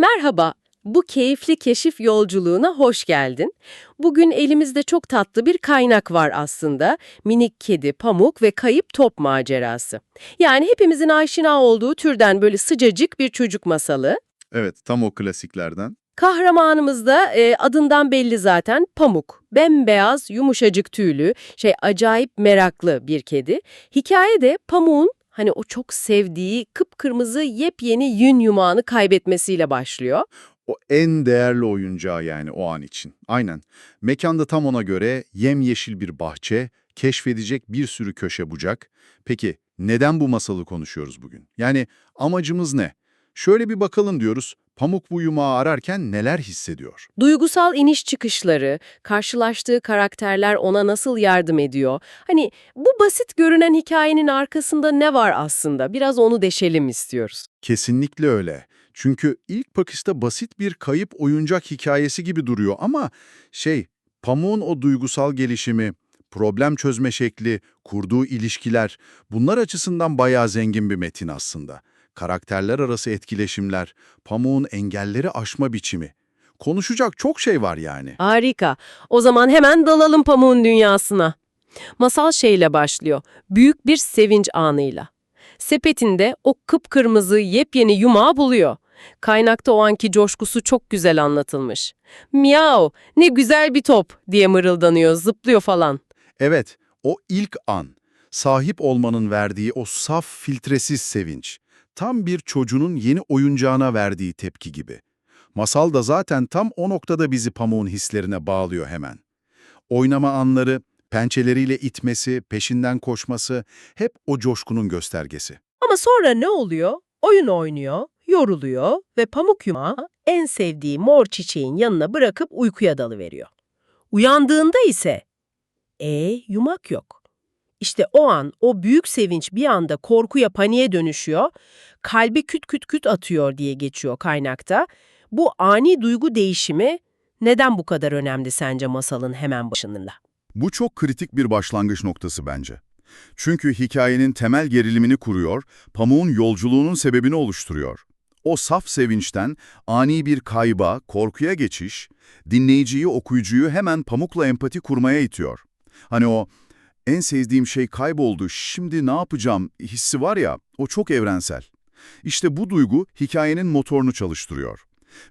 Merhaba, bu keyifli keşif yolculuğuna hoş geldin. Bugün elimizde çok tatlı bir kaynak var aslında. Minik kedi, pamuk ve kayıp top macerası. Yani hepimizin aşina olduğu türden böyle sıcacık bir çocuk masalı. Evet, tam o klasiklerden. Kahramanımız da adından belli zaten Pamuk. Bembeyaz, yumuşacık tüylü, acayip meraklı bir kedi. Hikaye de Pamuk'un hani o çok sevdiği kıpkırmızı yepyeni yün yumağını kaybetmesiyle başlıyor. O en değerli oyuncağı yani o an için. Aynen. Mekanda tam ona göre yemyeşil bir bahçe, keşfedecek bir sürü köşe bucak. Peki neden bu masalı konuşuyoruz bugün? Yani amacımız ne? Şöyle bir bakalım diyoruz. Pamuk bu yumağı ararken neler hissediyor? Duygusal iniş çıkışları, karşılaştığı karakterler ona nasıl yardım ediyor? Hani bu basit görünen hikayenin arkasında ne var aslında? Biraz onu deşelim istiyoruz. Kesinlikle öyle. Çünkü ilk bakışta basit bir kayıp oyuncak hikayesi gibi duruyor ama Pamuk'un o duygusal gelişimi, problem çözme şekli, kurduğu ilişkiler, bunlar açısından bayağı zengin bir metin aslında. Karakterler arası etkileşimler, Pamuk'un engelleri aşma biçimi. Konuşacak çok şey var yani. Harika. O zaman hemen dalalım Pamuk'un dünyasına. Masal şeyle başlıyor. Büyük bir sevinç anıyla. Sepetinde o kıpkırmızı yepyeni yumağı buluyor. Kaynakta o anki coşkusu çok güzel anlatılmış. Miau, ne güzel bir top diye mırıldanıyor, zıplıyor falan. Evet, o ilk an, sahip olmanın verdiği o saf, filtresiz sevinç, tam bir çocuğun yeni oyuncağına verdiği tepki gibi. Masal da zaten tam o noktada bizi Pamuk'un hislerine bağlıyor hemen. Oynama anları, pençeleriyle itmesi, peşinden koşması hep o coşkunun göstergesi. Ama sonra ne oluyor? Oyun oynuyor, yoruluyor ve pamuk yumağı en sevdiği mor çiçeğin yanına bırakıp uykuya dalıveriyor. Uyandığında ise yumak yok. İşte o an o büyük sevinç bir anda korkuya, paniğe dönüşüyor. Kalbi küt küt küt atıyor diye geçiyor kaynakta. Bu ani duygu değişimi neden bu kadar önemli sence masalın hemen başında? Bu çok kritik bir başlangıç noktası bence. Çünkü hikayenin temel gerilimini kuruyor, Pamuk'un yolculuğunun sebebini oluşturuyor. O saf sevinçten ani bir kayba, korkuya geçiş, dinleyiciyi, okuyucuyu hemen Pamuk'la empati kurmaya itiyor. Hani o en sevdiğim şey kayboldu, şimdi ne yapacağım hissi var ya, o çok evrensel. İşte bu duygu hikayenin motorunu çalıştırıyor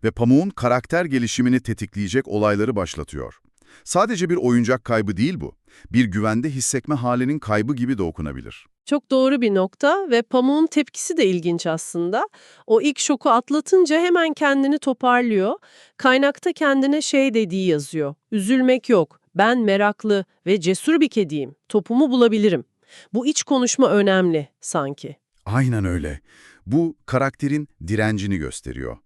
ve Pamuk'un karakter gelişimini tetikleyecek olayları başlatıyor. Sadece bir oyuncak kaybı değil bu. Bir güvende hissetme halinin kaybı gibi de okunabilir. Çok doğru bir nokta ve Pamuk'un tepkisi de ilginç aslında. O ilk şoku atlatınca hemen kendini toparlıyor. Kaynakta kendine şey dediği yazıyor. Üzülmek yok. Ben meraklı ve cesur bir kediyim. Topumu bulabilirim. Bu iç konuşma önemli sanki. Aynen öyle. Bu karakterin direncini gösteriyor.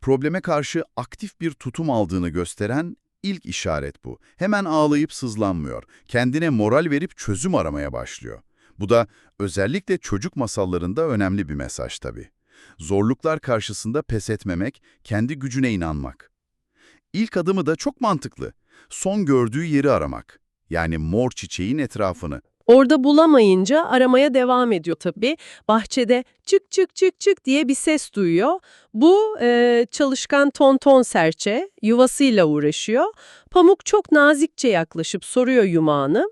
Probleme karşı aktif bir tutum aldığını gösteren ilk işaret bu. Hemen ağlayıp sızlanmıyor. Kendine moral verip çözüm aramaya başlıyor. Bu da özellikle çocuk masallarında önemli bir mesaj tabii. Zorluklar karşısında pes etmemek, kendi gücüne inanmak. İlk adımı da çok mantıklı. Son gördüğü yeri aramak. Yani mor çiçeğin etrafını. Orada bulamayınca aramaya devam ediyor tabii. Bahçede çık çık çık çık diye bir ses duyuyor. Bu çalışkan tonton serçe yuvasıyla uğraşıyor. Pamuk çok nazikçe yaklaşıp soruyor yumağını.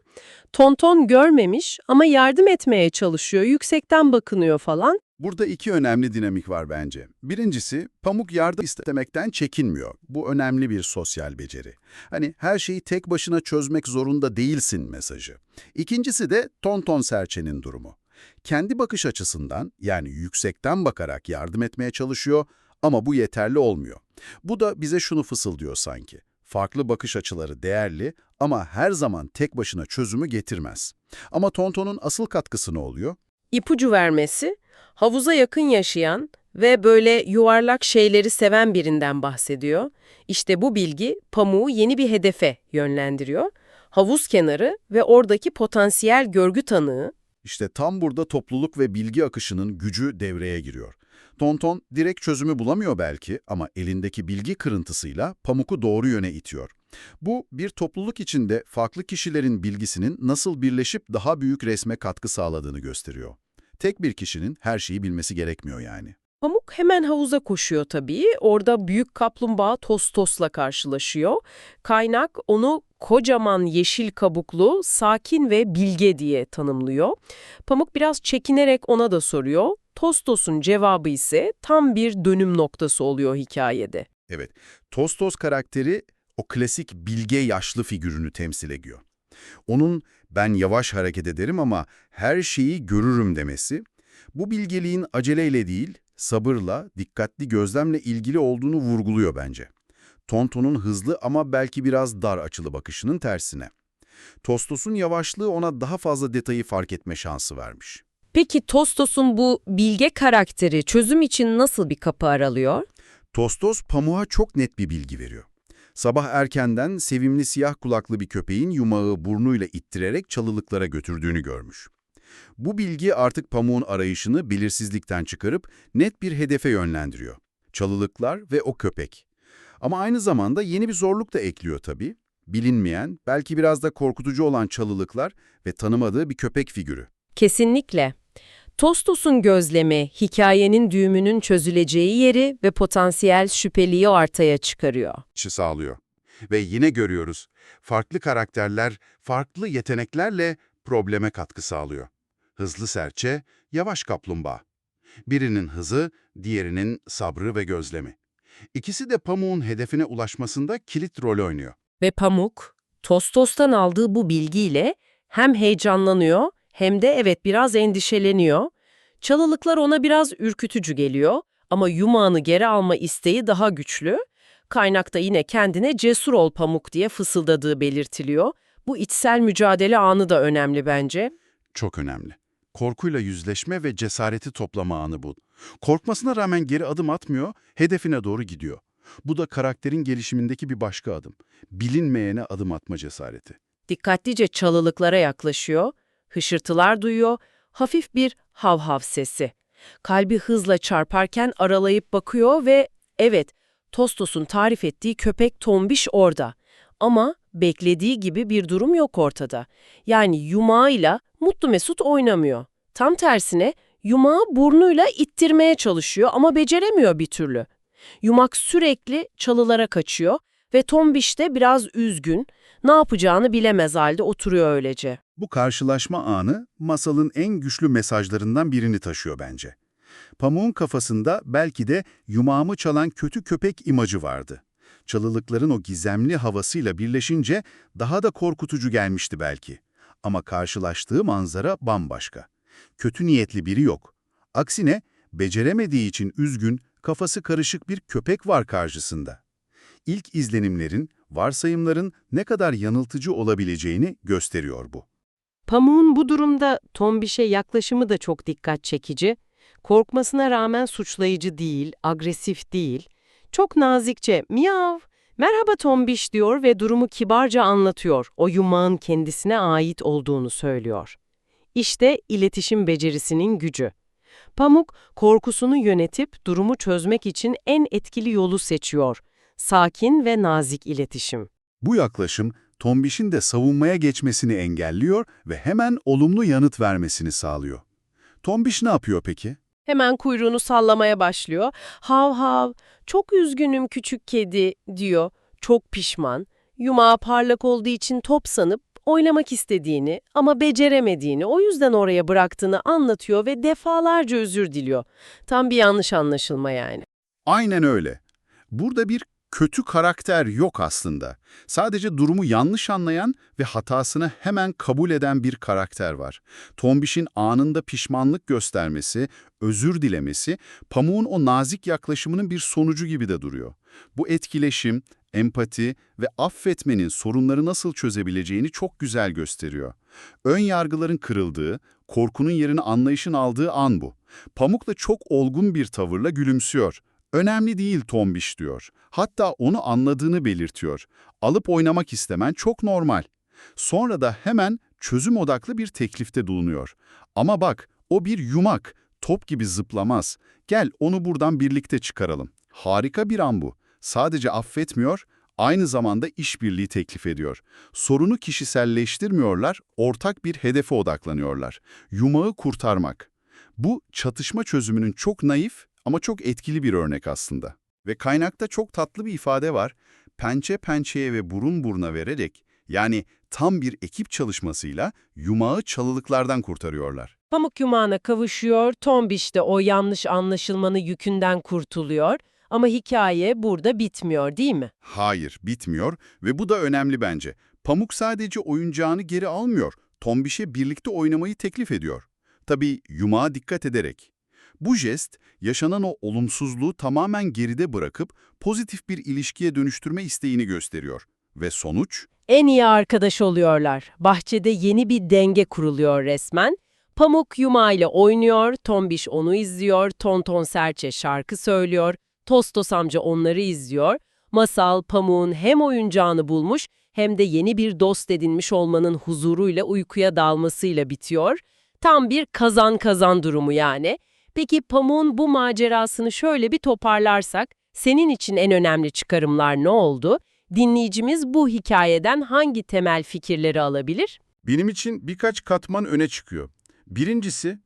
Tonton görmemiş ama yardım etmeye çalışıyor. Yüksekten bakınıyor falan. Burada iki önemli dinamik var bence. Birincisi, Pamuk yardım istemekten çekinmiyor. Bu önemli bir sosyal beceri. Hani her şeyi tek başına çözmek zorunda değilsin mesajı. İkincisi de Tonton Serçe'nin durumu. Kendi bakış açısından, yani yüksekten bakarak yardım etmeye çalışıyor ama bu yeterli olmuyor. Bu da bize şunu fısıldıyor sanki. Farklı bakış açıları değerli ama her zaman tek başına çözümü getirmez. Ama Tonton'un asıl katkısı ne oluyor? İpucu vermesi, havuza yakın yaşayan ve böyle yuvarlak şeyleri seven birinden bahsediyor. İşte bu bilgi pamuğu yeni bir hedefe yönlendiriyor. Havuz kenarı ve oradaki potansiyel görgü tanığı. İşte tam burada topluluk ve bilgi akışının gücü devreye giriyor. Tonton direkt çözümü bulamıyor belki ama elindeki bilgi kırıntısıyla Pamuk'u doğru yöne itiyor. Bu bir topluluk içinde farklı kişilerin bilgisinin nasıl birleşip daha büyük resme katkı sağladığını gösteriyor. Tek bir kişinin her şeyi bilmesi gerekmiyor yani. Pamuk hemen havuza koşuyor tabii. Orada büyük kaplumbağa Tostos'la karşılaşıyor. Kaynak onu kocaman yeşil kabuklu, sakin ve bilge diye tanımlıyor. Pamuk biraz çekinerek ona da soruyor. Tostos'un cevabı ise tam bir dönüm noktası oluyor hikayede. Evet, Tostos karakteri o klasik bilge yaşlı figürünü temsil ediyor. Onun "ben yavaş hareket ederim ama her şeyi görürüm" demesi, bu bilgeliğin aceleyle değil, sabırla, dikkatli gözlemle ilgili olduğunu vurguluyor bence. Tonton'un hızlı ama belki biraz dar açılı bakışının tersine. Tostos'un yavaşlığı ona daha fazla detayı fark etme şansı vermiş. Peki Tostos'un bu bilge karakteri çözüm için nasıl bir kapı aralıyor? Tostos pamuğa çok net bir bilgi veriyor. Sabah erkenden sevimli siyah kulaklı bir köpeğin yumağı burnuyla ittirerek çalılıklara götürdüğünü görmüş. Bu bilgi artık pamuğun arayışını belirsizlikten çıkarıp net bir hedefe yönlendiriyor. Çalılıklar ve o köpek. Ama aynı zamanda yeni bir zorluk da ekliyor tabii. Bilinmeyen, belki biraz da korkutucu olan çalılıklar ve tanımadığı bir köpek figürü. Kesinlikle. Tostos'un gözlemi, hikayenin düğümünün çözüleceği yeri ve potansiyel şüpheliyi ortaya çıkarıyor. Sağlıyor. Ve yine görüyoruz, farklı karakterler, farklı yeteneklerle probleme katkı sağlıyor. Hızlı serçe, yavaş kaplumbağa. Birinin hızı, diğerinin sabrı ve gözlemi. İkisi de pamuğun hedefine ulaşmasında kilit rol oynuyor. Ve Pamuk, Tostos'tan aldığı bu bilgiyle hem heyecanlanıyor hem de evet biraz endişeleniyor. Çalılıklar ona biraz ürkütücü geliyor ama yumağını geri alma isteği daha güçlü. Kaynakta yine kendine cesur ol Pamuk diye fısıldadığı belirtiliyor. Bu içsel mücadele anı da önemli bence. Çok önemli. Korkuyla yüzleşme ve cesareti toplama anı bu. Korkmasına rağmen geri adım atmıyor, hedefine doğru gidiyor. Bu da karakterin gelişimindeki bir başka adım. Bilinmeyene adım atma cesareti. Dikkatlice çalılıklara yaklaşıyor, hışırtılar duyuyor, hafif bir hav hav sesi. Kalbi hızla çarparken aralayıp bakıyor ve evet, Tostos'un tarif ettiği köpek Tombiş orada. Ama beklediği gibi bir durum yok ortada. Yani yumağıyla mutlu mesut oynamıyor. Tam tersine yumağı burnuyla ittirmeye çalışıyor ama beceremiyor bir türlü. Yumak sürekli çalılara kaçıyor ve Tombiş de biraz üzgün, ne yapacağını bilemez halde oturuyor öylece. Bu karşılaşma anı masalın en güçlü mesajlarından birini taşıyor bence. Pamuk'un kafasında belki de yumağımı çalan kötü köpek imajı vardı. Çalılıkların o gizemli havasıyla birleşince daha da korkutucu gelmişti belki. Ama karşılaştığı manzara bambaşka. Kötü niyetli biri yok. Aksine beceremediği için üzgün, kafası karışık bir köpek var karşısında. İlk izlenimlerin, varsayımların ne kadar yanıltıcı olabileceğini gösteriyor bu. Pamuk'un bu durumda Tombiş'e yaklaşımı da çok dikkat çekici. Korkmasına rağmen suçlayıcı değil, agresif değil. Çok nazikçe miyav, merhaba Tombiş diyor ve durumu kibarca anlatıyor. O yumağın kendisine ait olduğunu söylüyor. İşte iletişim becerisinin gücü. Pamuk, korkusunu yönetip durumu çözmek için en etkili yolu seçiyor. Sakin ve nazik iletişim. Bu yaklaşım, Tombiş'in de savunmaya geçmesini engelliyor ve hemen olumlu yanıt vermesini sağlıyor. Tombiş ne yapıyor peki? Hemen kuyruğunu sallamaya başlıyor. Hav hav, çok üzgünüm küçük kedi diyor. Çok pişman. Yumağı parlak olduğu için top sanıp oynamak istediğini ama beceremediğini, o yüzden oraya bıraktığını anlatıyor ve defalarca özür diliyor. Tam bir yanlış anlaşılma yani. Aynen öyle. Burada bir kötü karakter yok aslında. Sadece durumu yanlış anlayan ve hatasını hemen kabul eden bir karakter var. Tombiş'in anında pişmanlık göstermesi, özür dilemesi, Pamuk'un o nazik yaklaşımının bir sonucu gibi de duruyor. Bu etkileşim, empati ve affetmenin sorunları nasıl çözebileceğini çok güzel gösteriyor. Ön yargıların kırıldığı, korkunun yerini anlayışın aldığı an bu. Pamuk da çok olgun bir tavırla gülümsüyor. Önemli değil Tombiş diyor. Hatta onu anladığını belirtiyor. Alıp oynamak istemen çok normal. Sonra da hemen çözüm odaklı bir teklifte bulunuyor. Ama bak, o bir yumak, top gibi zıplamaz. Gel onu buradan birlikte çıkaralım. Harika bir an bu. Sadece affetmiyor, aynı zamanda işbirliği teklif ediyor. Sorunu kişiselleştirmiyorlar, ortak bir hedefe odaklanıyorlar. Yumağı kurtarmak. Bu çatışma çözümünün çok naif Ama çok etkili bir örnek aslında. Ve kaynakta çok tatlı bir ifade var. Pençe pençeye ve burun buruna vererek, yani tam bir ekip çalışmasıyla yumağı çalılıklardan kurtarıyorlar. Pamuk yumağına kavuşuyor, Tombiş de o yanlış anlaşılmanın yükünden kurtuluyor. Ama hikaye burada bitmiyor, değil mi? Hayır, bitmiyor ve bu da önemli bence. Pamuk sadece oyuncağını geri almıyor, Tombiş'e birlikte oynamayı teklif ediyor. Tabii yumağa dikkat ederek. Bu jest, yaşanan o olumsuzluğu tamamen geride bırakıp pozitif bir ilişkiye dönüştürme isteğini gösteriyor. Ve sonuç? En iyi arkadaş oluyorlar. Bahçede yeni bir denge kuruluyor resmen. Pamuk yumağıyla oynuyor, Tombiş onu izliyor, Tonton Serçe şarkı söylüyor, Tostos amca onları izliyor. Masal, Pamuk'un hem oyuncağını bulmuş hem de yeni bir dost edinmiş olmanın huzuruyla uykuya dalmasıyla bitiyor. Tam bir kazan-kazan durumu yani. Peki Pamuk'un bu macerasını şöyle bir toparlarsak, senin için en önemli çıkarımlar ne oldu? Dinleyicimiz bu hikayeden hangi temel fikirleri alabilir? Benim için birkaç katman öne çıkıyor. Birincisi,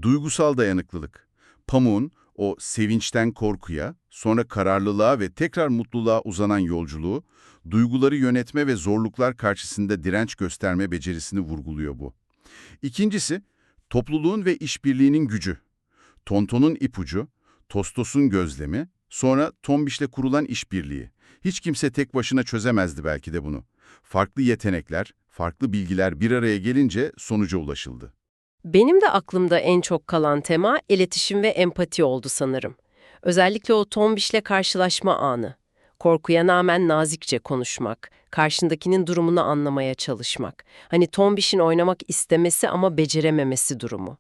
duygusal dayanıklılık. Pamuk'un o sevinçten korkuya, sonra kararlılığa ve tekrar mutluluğa uzanan yolculuğu, duyguları yönetme ve zorluklar karşısında direnç gösterme becerisini vurguluyor bu. İkincisi, topluluğun ve işbirliğinin gücü. Tonton'un ipucu, Tostos'un gözlemi, sonra Tombiş'le kurulan işbirliği. Hiç kimse tek başına çözemezdi belki de bunu. Farklı yetenekler, farklı bilgiler bir araya gelince sonuca ulaşıldı. Benim de aklımda en çok kalan tema iletişim ve empati oldu sanırım. Özellikle o Tombiş'le karşılaşma anı. Korkuya rağmen nazikçe konuşmak, karşındakinin durumunu anlamaya çalışmak. Hani Tombiş'in oynamak istemesi ama becerememesi durumu.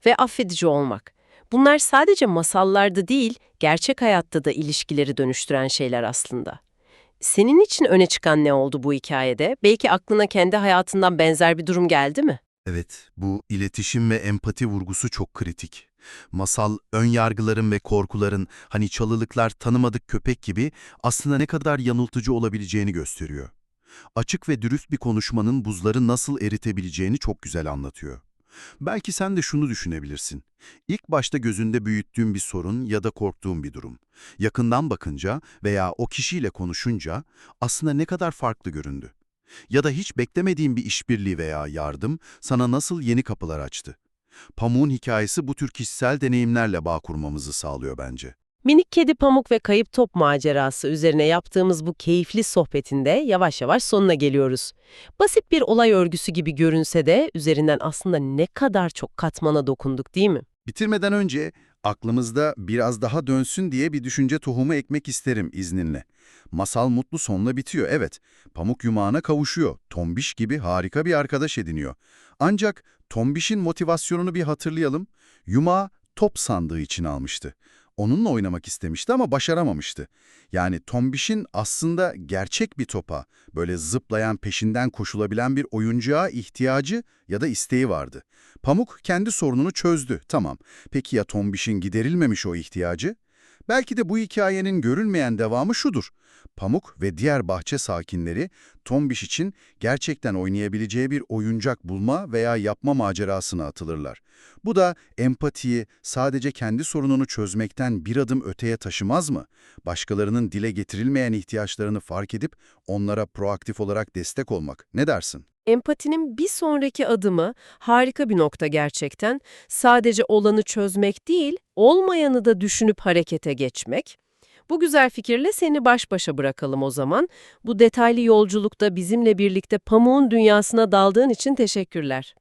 Ve affedici olmak. Bunlar sadece masallarda değil, gerçek hayatta da ilişkileri dönüştüren şeyler aslında. Senin için öne çıkan ne oldu bu hikayede? Belki aklına kendi hayatından benzer bir durum geldi mi? Evet, bu iletişim ve empati vurgusu çok kritik. Masal, ön yargıların ve korkuların, hani çalılıklar tanımadık köpek gibi aslında ne kadar yanıltıcı olabileceğini gösteriyor. Açık ve dürüst bir konuşmanın buzları nasıl eritebileceğini çok güzel anlatıyor. Belki sen de şunu düşünebilirsin. İlk başta gözünde büyüttüğün bir sorun ya da korktuğun bir durum. Yakından bakınca veya o kişiyle konuşunca aslında ne kadar farklı göründü. Ya da hiç beklemediğin bir işbirliği veya yardım sana nasıl yeni kapılar açtı. Pamuk'un hikayesi bu tür kişisel deneyimlerle bağ kurmamızı sağlıyor bence. Minik kedi Pamuk ve kayıp top macerası üzerine yaptığımız bu keyifli sohbetinde yavaş yavaş sonuna geliyoruz. Basit bir olay örgüsü gibi görünse de üzerinden aslında ne kadar çok katmana dokunduk, değil mi? Bitirmeden önce aklımızda biraz daha dönsün diye bir düşünce tohumu ekmek isterim izninle. Masal mutlu sonla bitiyor, evet. Pamuk yumağına kavuşuyor. Tombiş gibi harika bir arkadaş ediniyor. Ancak Tombiş'in motivasyonunu bir hatırlayalım. Yumağı top sandığı için almıştı. Onunla oynamak istemişti ama başaramamıştı. Yani Tombiş'in aslında gerçek bir topa, böyle zıplayan, peşinden koşulabilen bir oyuncağa ihtiyacı ya da isteği vardı. Pamuk kendi sorununu çözdü, tamam. Peki ya Tombiş'in giderilmemiş o ihtiyacı? Belki de bu hikayenin görülmeyen devamı şudur. Pamuk ve diğer bahçe sakinleri Tombiş için gerçekten oynayabileceği bir oyuncak bulma veya yapma macerasına atılırlar. Bu da empatiyi sadece kendi sorununu çözmekten bir adım öteye taşımaz mı? Başkalarının dile getirilmeyen ihtiyaçlarını fark edip onlara proaktif olarak destek olmak. Ne dersin? Empatinin bir sonraki adımı harika bir nokta gerçekten. Sadece olanı çözmek değil, olmayanı da düşünüp harekete geçmek. Bu güzel fikirle seni baş başa bırakalım o zaman. Bu detaylı yolculukta bizimle birlikte Pamuk'un dünyasına daldığın için teşekkürler.